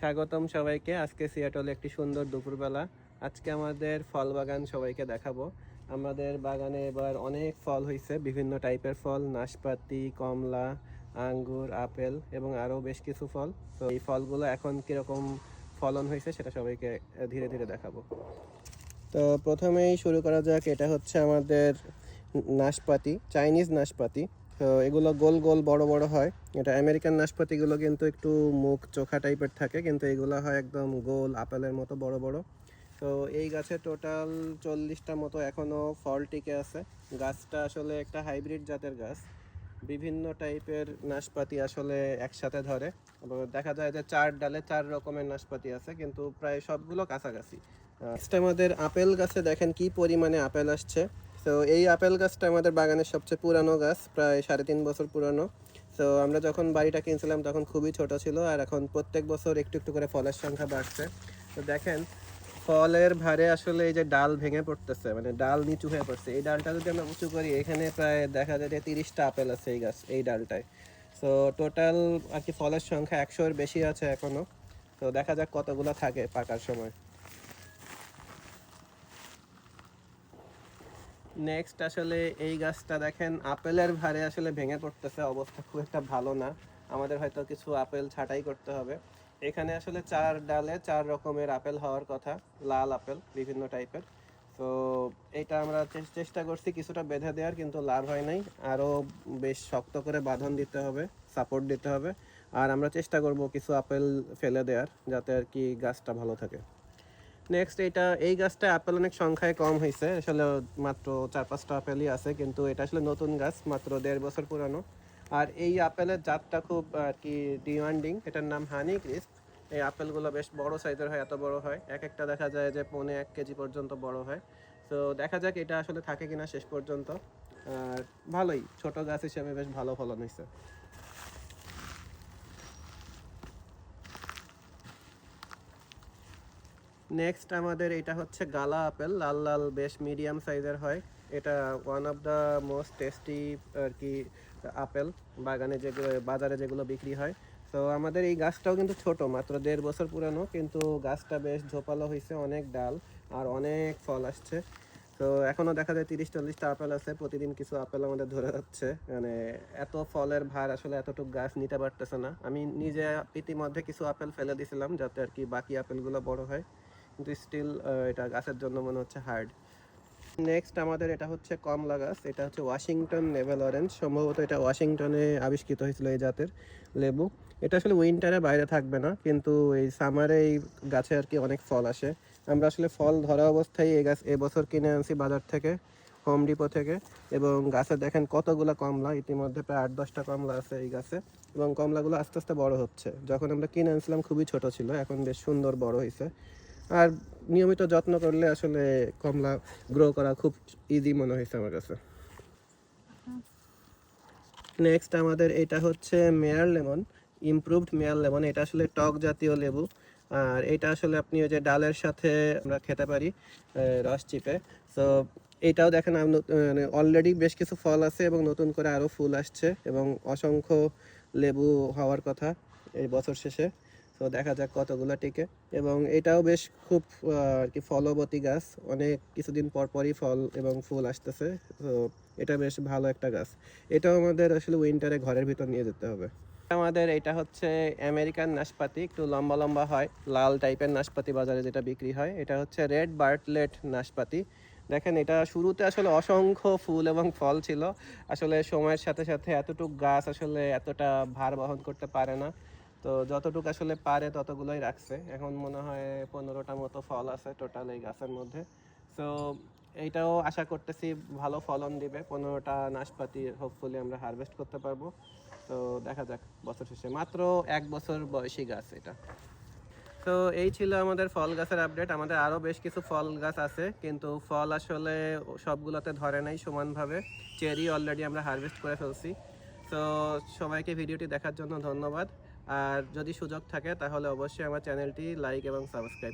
স্বাগতম সবাইকে। আজকে সিয়াটলে একটি সুন্দর দুপুরবেলা। আজকে আমাদের ফল বাগান সবাইকে দেখাবো। আমাদের বাগানে এবার অনেক ফল হয়েছে, বিভিন্ন টাইপের ফল, নাশপাতি, কমলা, আঙ্গুর, আপেল এবং আরও বেশ কিছু ফল। তো এই ফলগুলো এখন কীরকম ফলন হয়েছে সেটা সবাইকে ধীরে ধীরে দেখাবো। তো প্রথমেই শুরু করা যাক। এটা হচ্ছে আমাদের নাশপাতি, চাইনিজ নাশপাতি। তো এগুলো গোল গোল বড় বড় হয়। এটা আমেরিকান নাশপাতিগুলো কিন্তু একটু মুখ চোখা টাইপের থাকে, কিন্তু এগুলো হয় একদম গোল আপেলের মতো বড় বড়। তো এই গাছে টোটাল 40টা মতো এখনও ফল টিকে আছে। গাছটা আসলে একটা হাইব্রিড জাতের গাছ। বিভিন্ন টাইপের নাশপাতি আসলে একসাথে ধরে। দেখা যায় যে 4 ডালে 4 রকমের নাশপাতি আছে, কিন্তু প্রায় সবগুলো কাছাকাছি। নেক্সট আমাদের আপেল গাছে দেখেন কি পরিমাণে আপেল আসছে। তো এই আপেল গাছটা আমাদের বাগানের সবচেয়ে পুরানো গাছ, প্রায় 3.5 বছর পুরানো। তো আমরা যখন বাড়িটা কিনছিলাম তখন খুবই ছোট ছিল, আর এখন প্রত্যেক বছর একটু একটু করে ফলের সংখ্যা বাড়ছে। তো দেখেন ফলের ভারে আসলে এই যে ডাল ভেঙে পড়তেছে, মানে ডাল নিচু হয়ে পড়ছে। এই ডালটা যদি আমরা উঁচু করি, এখানে প্রায় দেখা যায় যে 30টা আপেল আছে এই ডালটায়। তো টোটাল আর কি ফলের সংখ্যা 100-এর বেশি আছে এখনো। তো দেখা যাক কতগুলো থাকে পাকার সময়। নেক্সট আসলে এই গাছটা দেখেন আপেলের ভারে আসলে ভেঙে পড়তেছে, অবস্থা খুব একটা ভালো না। আমাদের হয়তো কিছু আপেল ছাঁটাই করতে হবে। এখানে আসলে 4 ডালে 4 রকমের আপেল হওয়ার কথা, লাল আপেল বিভিন্ন টাইপের। তো এটা আমরা চেষ্টা করছি কিছুটা বেঁধে দেওয়ার, কিন্তু লাভ হয় নাই। আরও বেশ শক্ত করে বাঁধন দিতে হবে, সাপোর্ট দিতে হবে। আর আমরা চেষ্টা করব কিছু আপেল ফেলে দেওয়ার, যাতে আর কি গাছটা ভালো থাকে। নেক্সট এই গাছটা আপেল অনেক সংখ্যায় কম হয়েছে, আসলে মাত্র 4-5টা আপেলই আছে, কিন্তু এটা আসলে নতুন গাছ, মাত্র 1.5 বছর পুরানো। আর এই আপেলের জাতটা খুব আর কি ডিমান্ডিং, এটার নাম হানি ক্রিস্প। এই আপেলগুলো বেশ বড় সাইজের হয়, এত বড় হয়, এক একটা দেখা যায় যে 1.5 কেজি পর্যন্ত বড় হয়। তো দেখা যাক এটা আসলে থাকে কিনা শেষ পর্যন্ত। আর ভালোই, ছোট গাছ হিসেবে বেশ ভালো ফলন হয়েছে। নেক্সট আমাদের এটা হচ্ছে গালা আপেল, লাল লাল বেশ মিডিয়াম সাইজের হয়। এটা one of the most tasty আর কি আপেল বাগানে বাজারে যেগুলো বিক্রি হয়। তো আমাদের এই গাছটাও কিন্তু ছোট, মাত্র 1.5 বছর পুরানো, কিন্তু গাছটা বেশ ঝোপালো হয়েছে, অনেক ডাল আর অনেক ফল আসছে। তো এখনও দেখা যায় 30-40টা আপেল আছে, প্রতিদিন কিছু আপেল আমাদের ধরে যাচ্ছে। মানে এত ফলের ভার আসলে এতটুকু গাছ নিতে পারতেছে না। আমি নিজে ইতিমধ্যে কিছু আপেল ফেলে দিয়েছিলাম যাতে আর কি বাকি আপেলগুলো বড় হয়, কিন্তু স্টিল এটা গাছের জন্য মনে হচ্ছে হার্ড। নেক্সট আমাদের এটা হচ্ছে কমলা গাছ। এটা হচ্ছে ওয়াশিংটন নেভেল অরেঞ্জ, সম্ভবত এটা ওয়াশিংটনে আবিষ্কৃত হয়েছিল এই জাতের লেবু। এটা আসলে উইন্টারে বাইরে থাকবে না, কিন্তু এই সামারে এই গাছে আর কি অনেক ফল আসে। আমরা আসলে ফল ধরা অবস্থায় এই গাছ এবছর কিনে আনছি বাজার থেকে, হোম ডিপো থেকে। এবং গাছে দেখেন কতগুলো কমলা, ইতিমধ্যে প্রায় 8-10টা কমলা আছে এই গাছে। এবং কমলাগুলো আস্তে আস্তে বড় হচ্ছে, যখন আমরা কিনে আনছিলাম খুবই ছোট ছিল, এখন বেশ সুন্দর বড় হয়েছে। আর নিয়মিত যত্ন করলে আসলে কমলা গ্রো করা খুব ইজি মনে হয়েছে আমার কাছে। নেক্সট আমাদের এটা হচ্ছে মেয়ার লেমন, ইমপ্রুভড মেয়ার লেমন। এটা আসলে টক জাতীয় লেবু, আর এটা আসলে আপনি ওই যে ডালের সাথে আমরা খেতে পারি রস চিপে। তো এটাও দেখেন মানে অলরেডি বেশ কিছু ফল আছে এবং নতুন করে আরও ফুল আসছে, এবং অসংখ্য লেবু হওয়ার কথা এই বছর শেষে। তো দেখা যাক কতগুলো টিকে। এবং এটাও বেশ খুব আর কি ফলবতী গাছ, অনেক কিছুদিন পর পরই ফল এবং ফুল আসতেছে। তো এটা বেশ ভালো একটা গাছ। এটাও আমাদের আসলে উইন্টারে ঘরের ভিতর নিয়ে যেতে হবে। আমাদের এটা হচ্ছে আমেরিকান নাশপাতি, একটু লম্বা লম্বা হয়, লাল টাইপের নাশপাতি বাজারে যেটা বিক্রি হয়। এটা হচ্ছে রেড বার্টলেট নাশপাতি। দেখেন এটা শুরুতে আসলে অসংখ্য ফুল এবং ফল ছিল। আসলে সময়ের সাথে সাথে এতটুক গাছ আসলে এতটা ভার বহন করতে পারে না। তো যতটুকু আসলে পারে ততগুলোই রাখছে। এখন মনে হয় 15টা মতো ফল আছে টোটাল এই গাছের মধ্যে। তো এইটাও আশা করতেছি ভালো ফলন দিবে। 15টা নাশপাতি হোপফুলি আমরা হারভেস্ট করতে পারবো। তো দেখা যাক বছর শেষে। মাত্র 1 বছর বয়সী গাছ এটা। তো এই ছিল আমাদের ফল গাছের আপডেট। আমাদের আরও বেশ কিছু ফল গাছ আছে, কিন্তু ফল আসলে সবগুলোতে ধরে নাই সমানভাবে। চেরি অলরেডি আমরা হারভেস্ট করে ফেলছি। তো সবাইকে ভিডিওটি দেখার জন্য ধন্যবাদ। আর যদি সুযোগ থাকে তাহলে অবশ্যই আমার চ্যানেলটি লাইক এবং সাবস্ক্রাইব